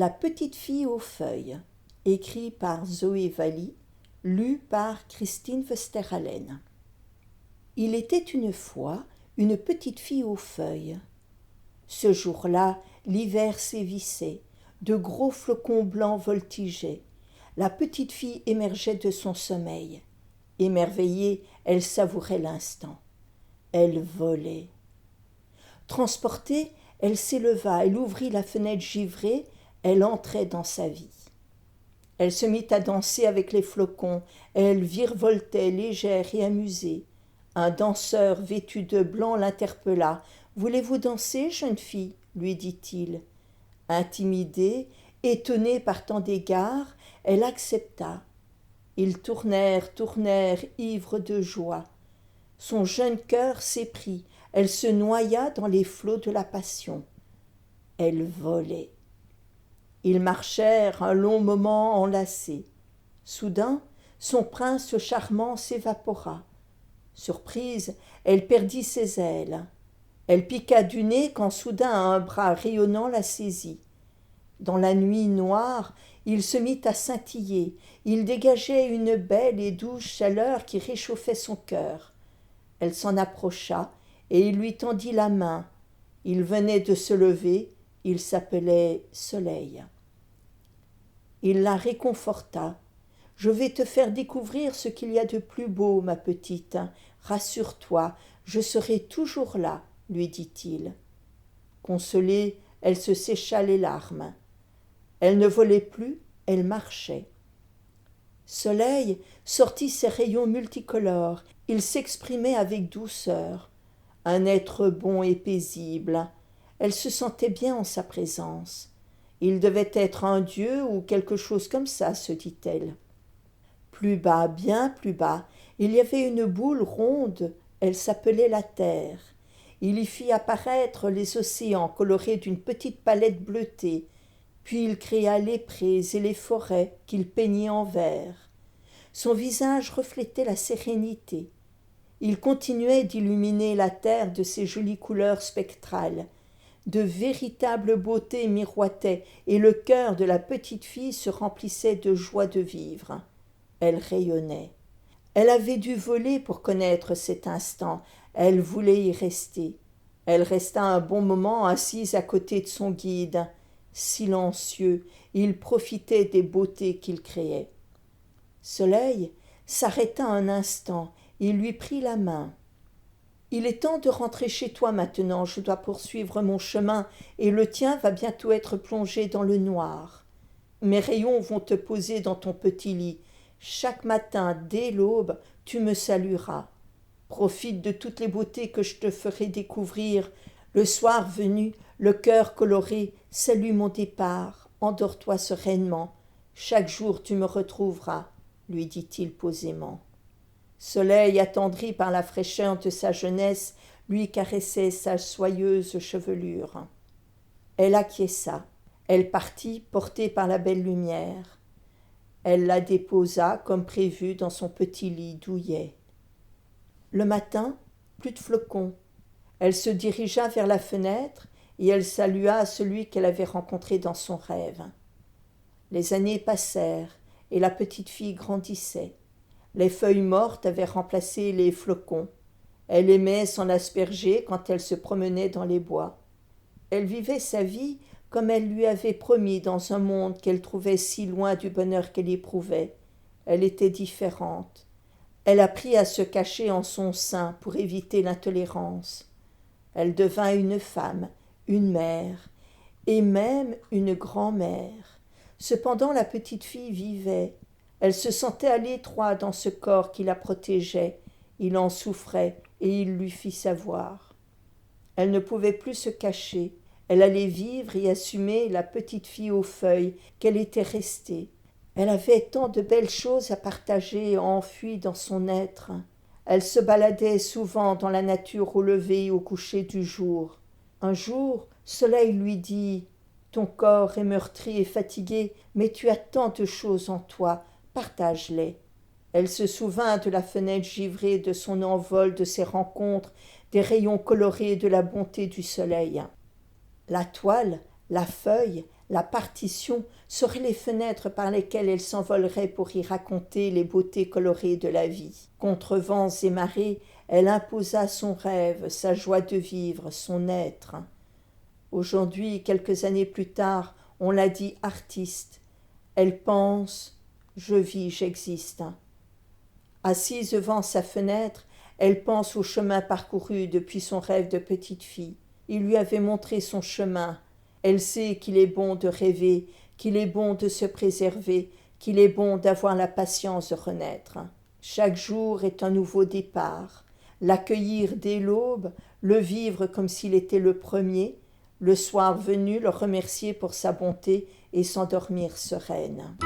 La petite fille aux feuilles, écrit par Zoé Valli, lu par Christine Westerhalen. Il était une fois une petite fille aux feuilles. Ce jour-là, l'hiver sévissait, de gros flocons blancs voltigeaient. La petite fille émergeait de son sommeil. Émerveillée, elle savourait l'instant. Elle volait. Transportée, elle s'éleva, elle ouvrit la fenêtre givrée, elle entrait dans sa vie. Elle se mit à danser avec les flocons, elle virevoltait légère et amusée. Un danseur vêtu de blanc l'interpella. « Voulez-vous danser, jeune fille ?» lui dit-il. Intimidée, étonnée par tant d'égards, elle accepta. Ils tournèrent, ivres de joie. Son jeune cœur s'éprit, elle se noya dans les flots de la passion. Elle volait. Ils marchèrent un long moment enlacés. Soudain, son prince charmant s'évapora. Surprise, elle perdit ses ailes. Elle piqua du nez quand soudain un bras rayonnant la saisit. Dans la nuit noire, il se mit à scintiller. Il dégageait une belle et douce chaleur qui réchauffait son cœur. Elle s'en approcha et il lui tendit la main. Il venait de se lever, il s'appelait Soleil. Il la réconforta. « Je vais te faire découvrir ce qu'il y a de plus beau, ma petite. Rassure-toi, je serai toujours là, » lui dit-il. Consolée, elle se sécha les larmes. Elle ne volait plus, elle marchait. Soleil sortit ses rayons multicolores. Il s'exprimait avec douceur. Un être bon et paisible. Elle se sentait bien en sa présence. Il devait être un dieu ou quelque chose comme ça, se dit-elle. Plus bas, bien plus bas, il y avait une boule ronde, elle s'appelait la terre. Il y fit apparaître les océans colorés d'une petite palette bleutée, puis il créa les prés et les forêts qu'il peignit en vert. Son visage reflétait la sérénité. Il continuait d'illuminer la terre de ses jolies couleurs spectrales. De véritables beautés miroitaient et le cœur de la petite fille se remplissait de joie de vivre. Elle rayonnait. Elle avait dû voler pour connaître cet instant. Elle voulait y rester. Elle resta un bon moment assise à côté de son guide. Silencieux, il profitait des beautés qu'il créait. Soleil s'arrêta un instant. Il lui prit la main. « Il est temps de rentrer chez toi maintenant, je dois poursuivre mon chemin et le tien va bientôt être plongé dans le noir. Mes rayons vont te poser dans ton petit lit. Chaque matin, dès l'aube, tu me salueras. Profite de toutes les beautés que je te ferai découvrir. Le soir venu, le cœur coloré, salue mon départ. Endors-toi sereinement. Chaque jour tu me retrouveras, » lui dit-il posément. Soleil, attendri par la fraîcheur de sa jeunesse, lui caressait sa soyeuse chevelure. Elle acquiesça. Elle partit, portée par la belle lumière. Elle la déposa, comme prévu, dans son petit lit douillet. Le matin, plus de flocons. Elle se dirigea vers la fenêtre et elle salua celui qu'elle avait rencontré dans son rêve. Les années passèrent et la petite fille grandissait. Les feuilles mortes avaient remplacé les flocons. Elle aimait s'en asperger quand elle se promenait dans les bois. Elle vivait sa vie comme elle lui avait promis dans un monde qu'elle trouvait si loin du bonheur qu'elle éprouvait. Elle était différente. Elle apprit à se cacher en son sein pour éviter l'intolérance. Elle devint une femme, une mère, et même une grand-mère. Cependant la petite fille vivait. Elle se sentait à l'étroit dans ce corps qui la protégeait. Il en souffrait et il lui fit savoir. Elle ne pouvait plus se cacher. Elle allait vivre et assumer la petite fille aux feuilles qu'elle était restée. Elle avait tant de belles choses à partager enfuies dans son être. Elle se baladait souvent dans la nature au lever et au coucher du jour. Un jour, Soleil lui dit « Ton corps est meurtri et fatigué, mais tu as tant de choses en toi. Partage-les. » Elle se souvint de la fenêtre givrée, de son envol, de ses rencontres, des rayons colorés, de la bonté du soleil. La toile, la feuille, La partition seraient les fenêtres par lesquelles elle s'envolerait pour y raconter les beautés colorées de la vie. Contre vents et marées, elle imposa son rêve, sa joie de vivre, son être. Aujourd'hui, quelques années plus tard, on l'a dit artiste. Elle pense, je vis, j'existe. Assise devant sa fenêtre, elle pense au chemin parcouru depuis son rêve de petite fille. Il lui avait montré son chemin. Elle sait qu'il est bon de rêver, qu'il est bon de se préserver, qu'il est bon d'avoir la patience de renaître. Chaque jour est un nouveau départ. L'accueillir dès l'aube, le vivre comme s'il était le premier, le soir venu le remercier pour sa bonté et s'endormir sereine.